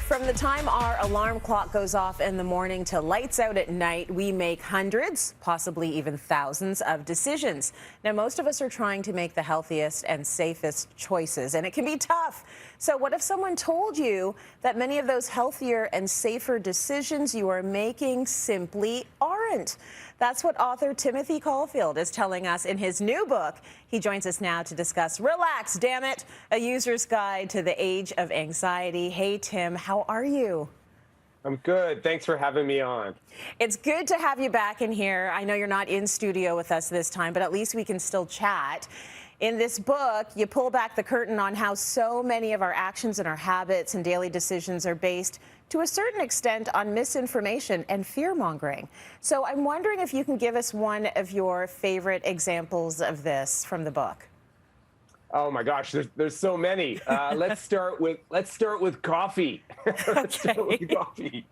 From the time our alarm clock goes off in the morning to lights out at night, we make hundreds, possibly even thousands of decisions. Now, most of us are trying to make the healthiest and safest choices, and it can be tough. So what if someone told you that many of those healthier and safer decisions you are making simply aren't? That's what author Timothy Caulfield is telling us in his new book. He joins us now to discuss Relax, Damn It, a user's guide to the age of anxiety. Hey, Tim, how are you? I'm good. Thanks for having me on. It's good to have you back in here. I know you're not in studio with us this time, but at least we can still chat. In this book, you pull back the curtain on how so many of our actions and our habits and daily decisions are based to a certain extent on misinformation and fear-mongering. So I'm wondering if you can give us one of your favorite examples of this from the book. Oh my gosh, there's so many. Let's start with coffee. Let's start with coffee.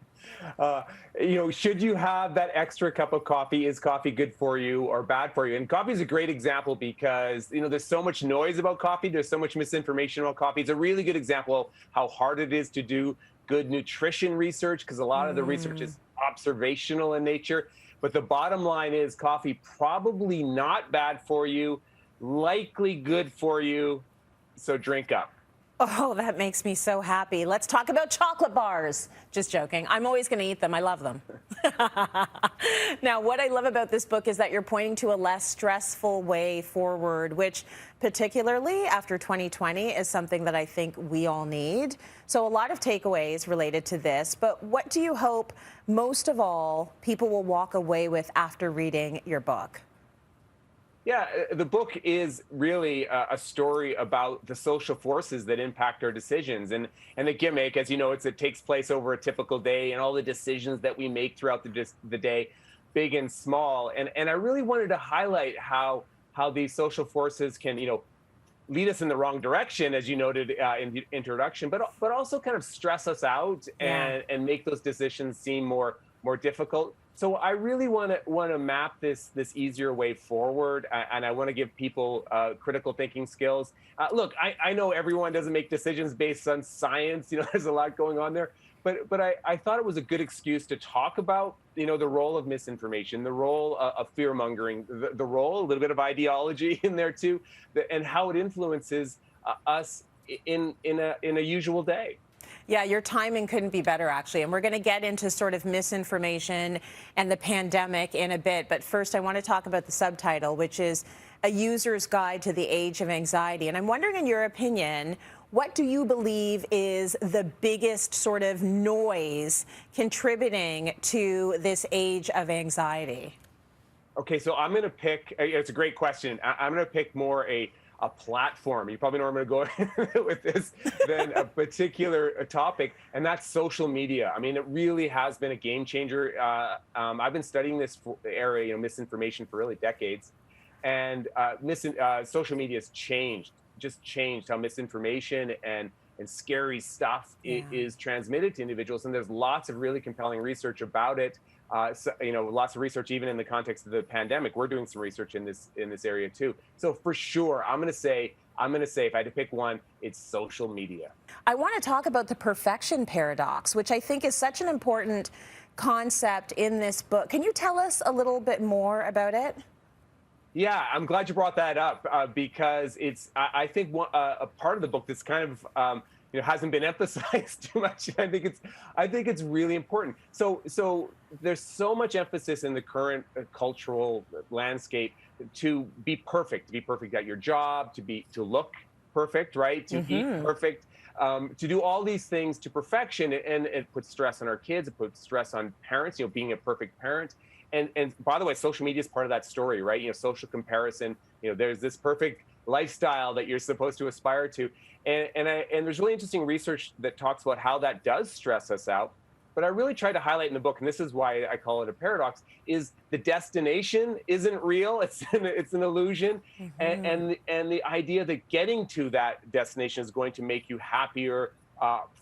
Should you have that extra cup of coffee? Is coffee good for you or bad for you? And coffee is a great example because, there's so much noise about coffee. There's so much misinformation about coffee. It's a really good example of how hard it is to do good nutrition research because a lot of the research is observational in nature. But the bottom line is coffee probably not bad for you, likely good for you. So drink up. Oh, that makes me so happy. Let's talk about chocolate bars. Just joking. I'm always going to eat them. I love them. Now, what I love about this book is that you're pointing to a less stressful way forward, which particularly after 2020 is something that I think we all need. So a lot of takeaways related to this, but what do you hope most of all people will walk away with after reading your book? Yeah, the book is really a story about the social forces that impact our decisions. And the gimmick, as you know, it takes place over a typical day and all the decisions that we make throughout the day, big and small. And I really wanted to highlight how these social forces can, lead us in the wrong direction, as you noted in the introduction, but also kind of stress us out and make those decisions seem more difficult. So I really want to map this easier way forward, and I want to give people critical thinking skills. Look, I know everyone doesn't make decisions based on science. There's a lot going on there, but I thought it was a good excuse to talk about the role of misinformation, the role of fear mongering, the role, a little bit of ideology in there too, and how it influences us in a usual day. Yeah, your timing couldn't be better, actually. And we're going to get into sort of misinformation and the pandemic in a bit. But first, I want to talk about the subtitle, which is A User's Guide to the Age of Anxiety. And I'm wondering, in your opinion, what do you believe is the biggest sort of noise contributing to this age of anxiety? Okay, so I'm going to pick, it's a great question. I'm going to pick more a platform. You probably know where I'm going to go with this than a particular topic, and that's social media. I mean, it really has been a game changer. I've been studying this area, misinformation, for really decades, and social media has changed how misinformation and scary stuff is transmitted to individuals. And there's lots of really compelling research about it. Lots of research, even in the context of the pandemic. We're doing some research in this area too. So for sure, I'm going to say if I had to pick one, it's social media. I want to talk about the perfection paradox, which I think is such an important concept in this book. Can you tell us a little bit more about it? Yeah, I'm glad you brought that up because I think a part of the book that's kind of hasn't been emphasized too much. I think it's really important. So there's so much emphasis in the current cultural landscape to be perfect at your job, to look perfect, right? To eat perfect, to do all these things to perfection, and it puts stress on our kids. It puts stress on parents. Being a perfect parent. And by the way, social media is part of that story, right? Social comparison. There's this perfect lifestyle that you're supposed to aspire to. And there's really interesting research that talks about how that does stress us out. But I really try to highlight in the book, and this is why I call it a paradox, is the destination isn't real. It's an illusion. And the idea that getting to that destination is going to make you happier,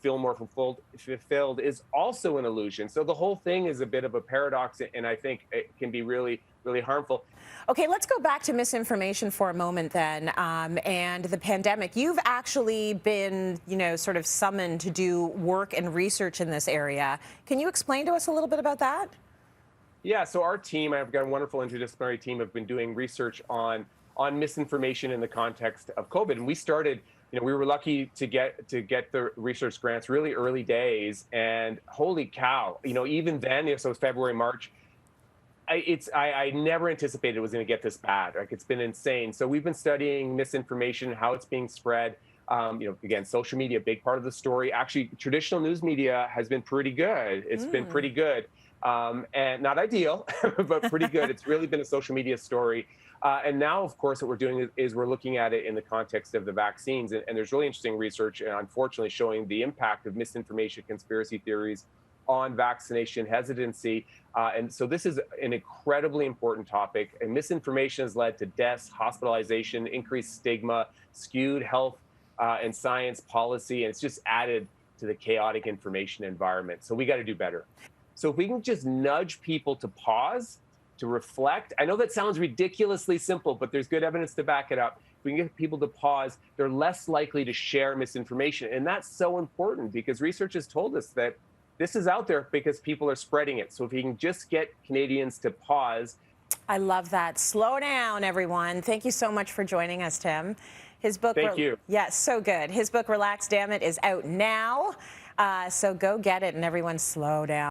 feel more fulfilled is also an illusion. So the whole thing is a bit of a paradox, and I think it can be really, really harmful. Okay, let's go back to misinformation for a moment then, and the pandemic. You've actually been, sort of summoned to do work and research in this area. Can you explain to us a little bit about that? Yeah, so our team, I've got a wonderful interdisciplinary team, have been doing research on misinformation in the context of COVID. And we started, we were lucky to get the research grants really early days. And holy cow, even then, so it was February, March, I never anticipated it was going to get this bad. Like, it's been insane. So we've been studying misinformation, how it's being spread. Again, social media, a big part of the story. Actually, traditional news media has been pretty good. It's been pretty good. And not ideal, but pretty good. It's really been a social media story. And now, of course, what we're doing is we're looking at it in the context of the vaccines. And there's really interesting research, unfortunately, showing the impact of misinformation, conspiracy theories on vaccination hesitancy. And so this is an incredibly important topic. And misinformation has led to deaths, hospitalization, increased stigma, skewed health and science policy. And it's just added to the chaotic information environment. So we got to do better. So if we can just nudge people to pause, to reflect. I know that sounds ridiculously simple, but there's good evidence to back it up. If we can get people to pause, they're less likely to share misinformation. And that's so important because research has told us that this is out there because people are spreading it. So if we can just get Canadians to pause. I love that. Slow down, everyone. Thank you so much for joining us, Tim. His book. Thank you. Yes, so good. His book, Relax, Damn It, is out now. So go get it, and everyone slow down.